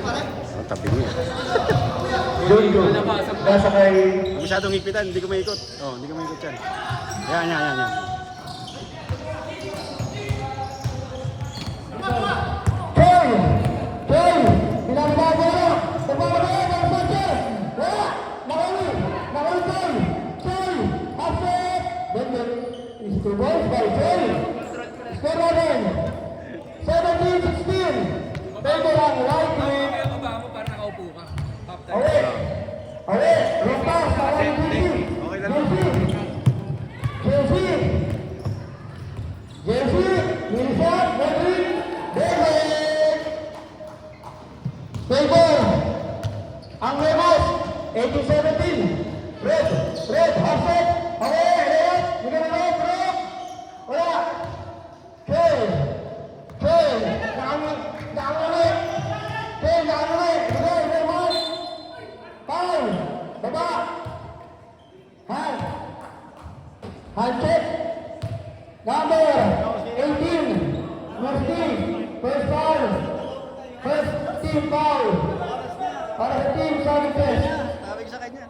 Ang tabi niya. Jojo. Nasa kay... Masyadong higpitan, hindi ko maikot. Oh, hindi ko maikot yan. Yan. Koy! Koy! Pinagbago na! Tumawag na ng Sanchez! Wala! Nakuli! Nakuli Koy! Koy! Offset! Then is two balls by Koy! Score natin! 17-16! Pwede lang right wing! Away! Away! Rumpas! Away! Okay na lang. Jesse! Wilson! Rodrigue! David! Favor! Ang Ramos! 18-17! Red! Offset! Away! Red! Bigyan na lang! Red! Wala! Kay! Daan ulit! Bigay! Raymond! Foul! Baba! Hand check! Number 18, Musti, first foul, first team foul, para sa team Sanchez. Tawag sa kanya.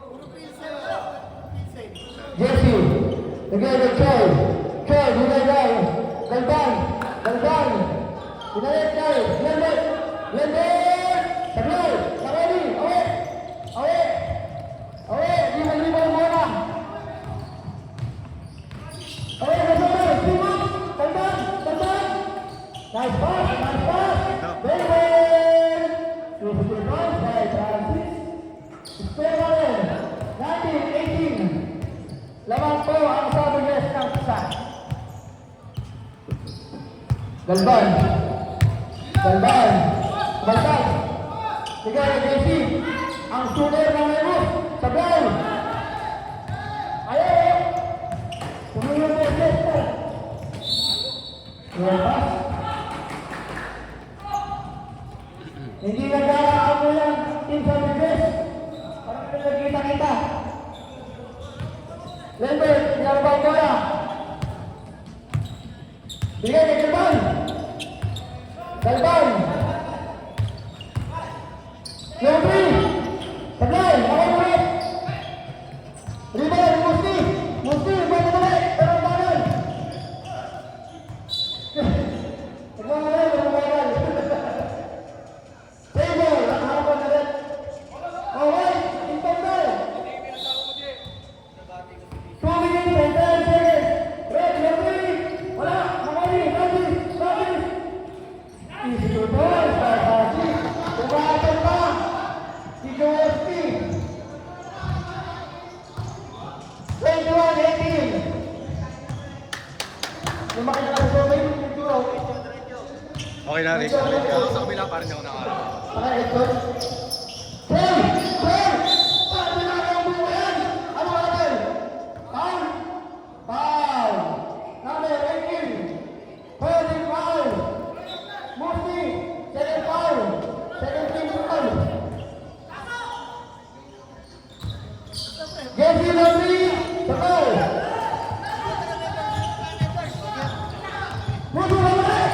Jesse, bigay kay Choy, bigay kay Galban, bigay kay Glendon, sablay, Sareli, away, liman muna. Away, Nice pass! Very well! Beautiful pass by Francis. Square natin, 19-18. Lamang po ang Sabanes ng isa. Galban. Baltag. Bigay na JC. Ang shooter ng Lemos. Sablay. Ayaw! Tumulong na yung Lester. Pass. Hindi nagkakaamo yan, Team Sanchez. Parang nagkita-kita. Lambert, pinarabang bola. Bigay kay Galban. Lambri. Sablay, away ulit. Ribay, Musti, bago ulit. Terang-tangan. Table, ang harapan na rin. Alright, intendal. 2 minutes and 10 seconds. Red, Lambri. Wala, Makali, Francis. Easy to ball, Francis. Tumatang pa. Si Joesti. 21-18. Yung makita ka sa may picture. Okay na, Rick. Sa kabila parang ako nakarap. Okay, ito. Hey! Sabi na ang buwan! Ano natin? Foul! Number 18. Third foul! Musti! Second foul! Second team foul! Jesse Lambri! Sa foul! Musti Lambri!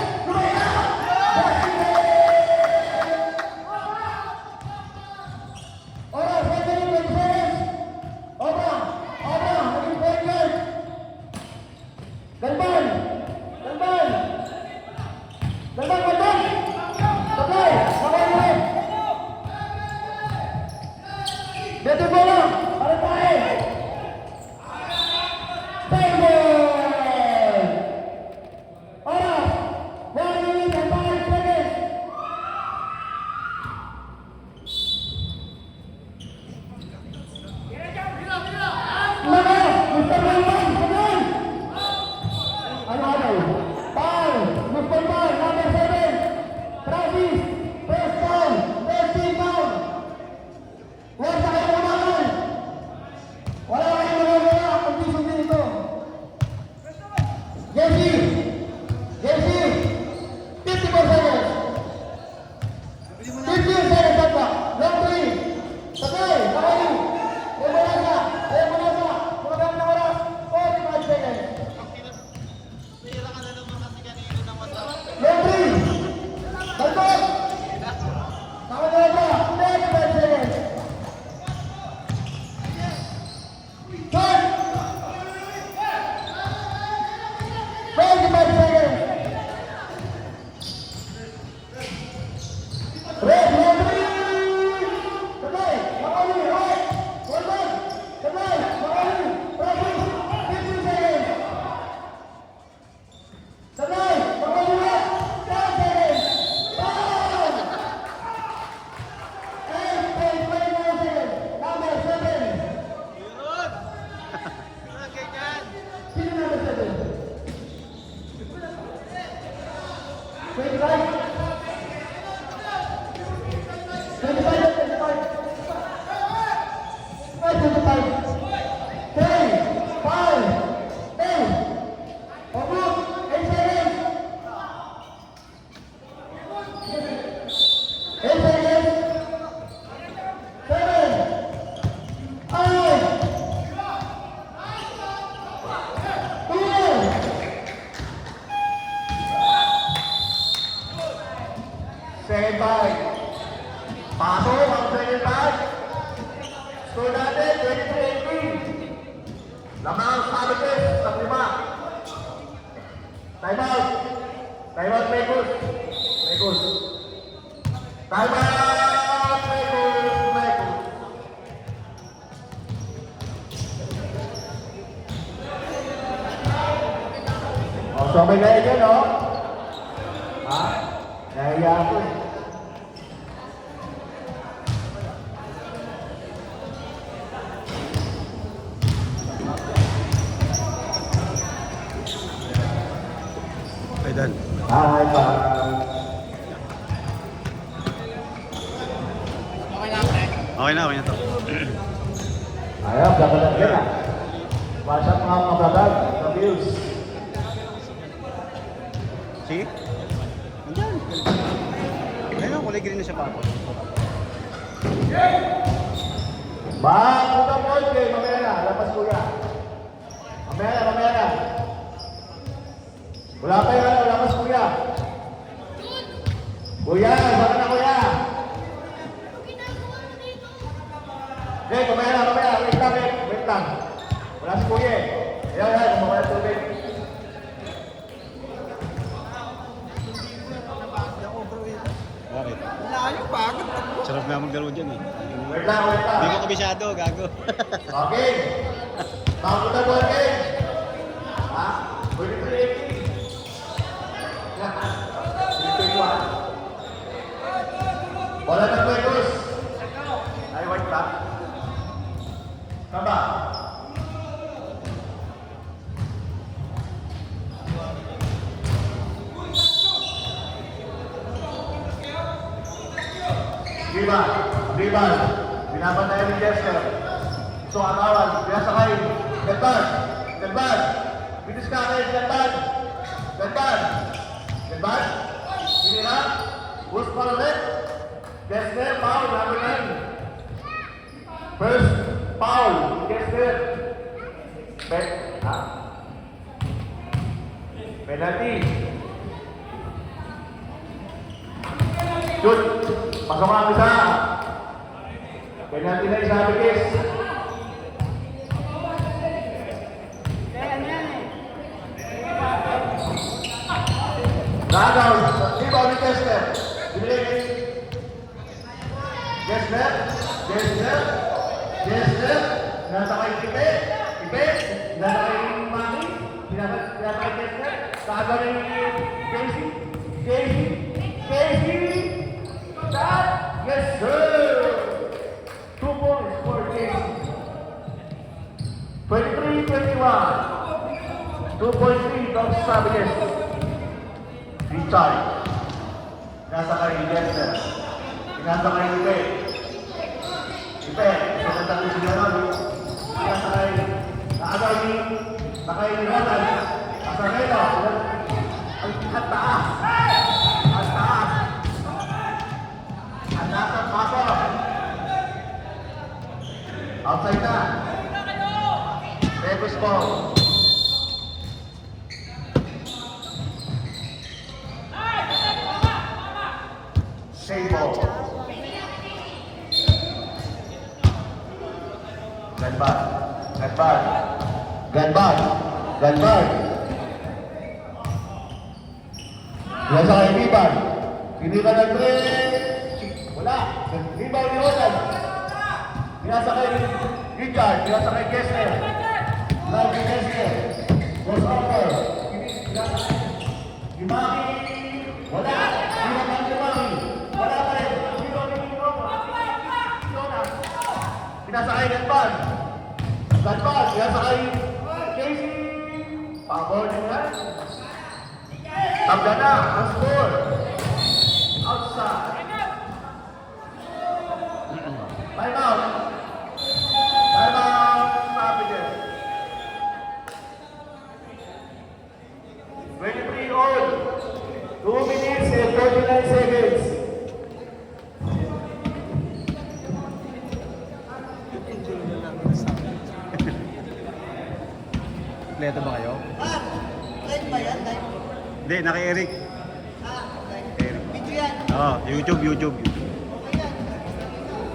Second bag. Pasok ang second bag. Score natin, 23-18. Lamang ang Savages sa 5. Time out. Time out, Mekos. Mekos. Time out, Mekos. Mekos. O, so may gaya dyan, o. Ha? Naiya ako eh. Okay, done. Hi, pa. Okay na to. Ayaw, dapat ka na. Pasok mga mababag sa views. Sige. Andyan. Ayun, kulay green na siya pa. Puta po, okay. Mamaya na. Lapas kuya. Mamaya na. Wala pa yung ano, lapas kuya. Kuya, baka na kuya. Okay, mamaya na. Wait lang. Wala si kuya eh. Ayan, mamaya tubig. Bakit? Layo, pagod. Sarap nga maglaro dyan eh. Wait lang. Hindi ko kabisado, gago. Okay. Bago na po, okay. Ha? 23-18. Wala na Mekos. Ay, white back. Tama. Rival. Binabantayan ni Jester. So, atawan. Pinasakay. Delban. Bitis ka kayo, Delban. Sinira. Bus pa ulit. Jester, foul. Number 9. First foul. Jester. Penalty. Shoot. Pasok ang isa. Penalty na isa, Bigis. Ragaw. Rebound ni Kessler. Binigay. Kessler. Nasa kay Ipe. Nasa kay Mami. Nasa kay Kessler. Kagaw ni Casey. Shot. Yes, sir. 2 points for Casey. 23-21. 2 points lead of Savages. Richard. Nasa kay Jester. Nasa kay Ipe. Sinatang ni Sigaron. Nasa kay Naagaw ni Ronald. Asareno. Ang taas. Ang nasa pasok. Outside na. Pepes ball. Save ball. Ganbad. Nasa kay Biban. Piniban ng 3. Wala. Biban ni Ronald. Pinasa kay Richard. Pinasa kay Kessler. Lagi Kessler. Goes over. Gimaki. Wala. Wala pa rin. Pinasa kay Ganbad. Pinasa kay Casey. Pabor nila. Tabla na ang score. 29 seconds. Kompleto ba kayo? Live ba yan? Live? Hindi, naka-Eric. Okay. Eric. Video yan. Oo, YouTube. Okay yan.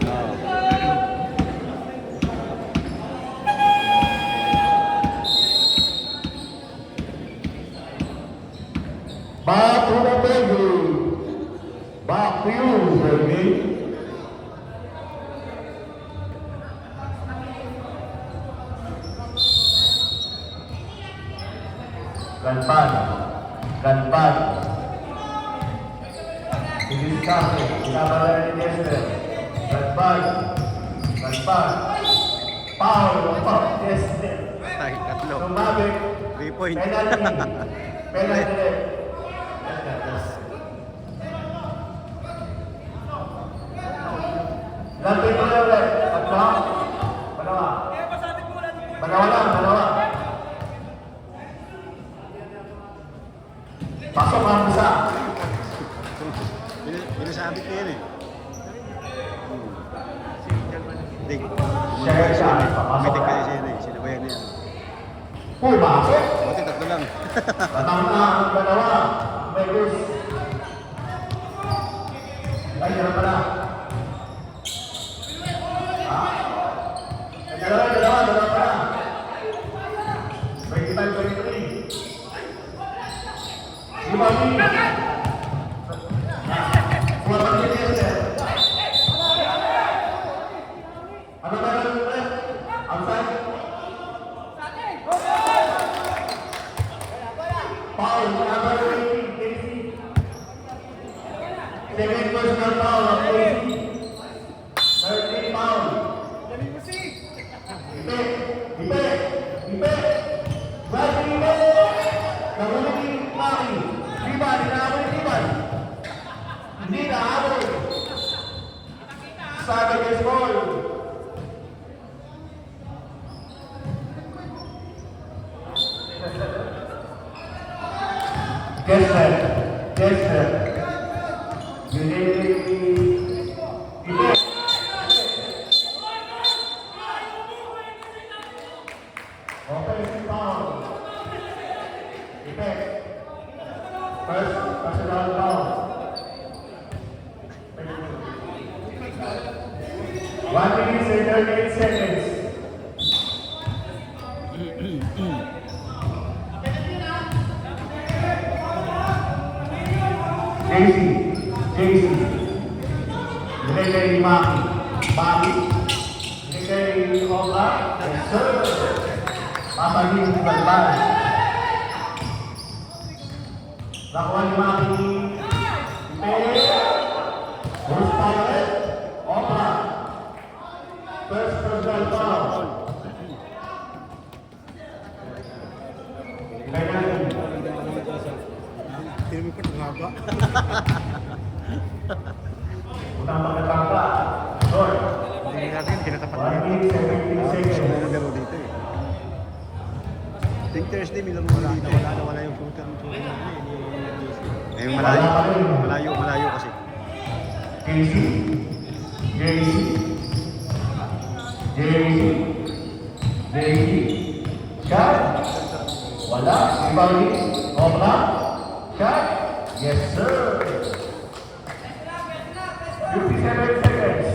Oo. Back to the venue. Back to you, Sergey. Ganpan. Ini kami, kabaran ini Esther. Ganpan. Paul, Esther. Ay, tatlo. Tumabik. 3 point. Penalty. Lapit mo na ulit. Tatlo. Dalawa. Pasok ang isa. Binasabit ko yan eh. Hindi. Siya. Kumitik kayo siya eh. Sinabayan niya. Uy, bakit? Buti tatlo lang. Tatang na ang dalawa. May gusto. Ay, yan pala. Ha? Dalawa pala. 25-23. Ibagi. Buwan ni Esther. Ano ba yung ulit? Outside? Paul, number 18, Casey. Second personal foul of Casey. 13 foul. Ipe. Bagi Ipe. Nahuli ni Maki. Liban, inaabot ni Liban. Hindi naabot. Sabi ni Small. Kessler. You need Ipe. Offensive foul. Ipe. First personal foul. 1 minute and 38 seconds. JC. Nilagay ni Maki. Nilagay ni Oga. Yes, sir. Papagin ni Balbal. Nakuha ni Maki. Ipe. Bruce Pilot. Oga. First personal foul. Tinimipot ng haba. Unang pagkatangka. Lord. Hindi natin, kinatapat 1 minute and 15 Gusto mo seconds. maglaro dito eh. Think Thursday, may laro mo dito. Wala yung shooter namin eh. Eh, malayo kasi. JC. Shot. Wala. Ibali. Obra. Shot. Yes, sir. 57 seconds.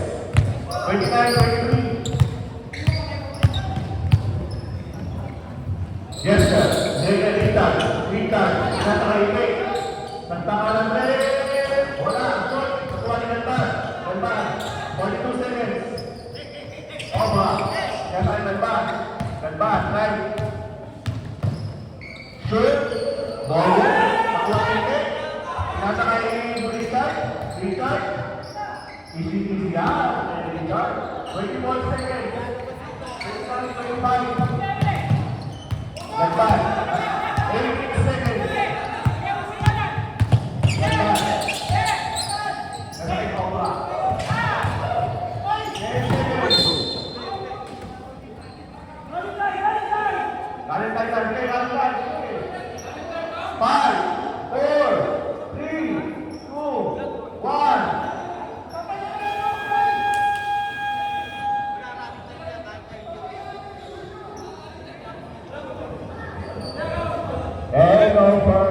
29-23. Yes, sir. Ritan. Nakakaibig. Nagtakalan na rin. Wala. Shot. Kukuha ni Ganban. 42 seconds. Obra. Ganban. Right. Shoot. Ball. Nakuha ni Ganban. Nasa kay Richard. Easy yan. Richard. 21 seconds. 25. Ganban. 18 seconds. Ganban. Nasa kay Obra. 10 seconds. Galing. 5, 4, 3, 2, Pero for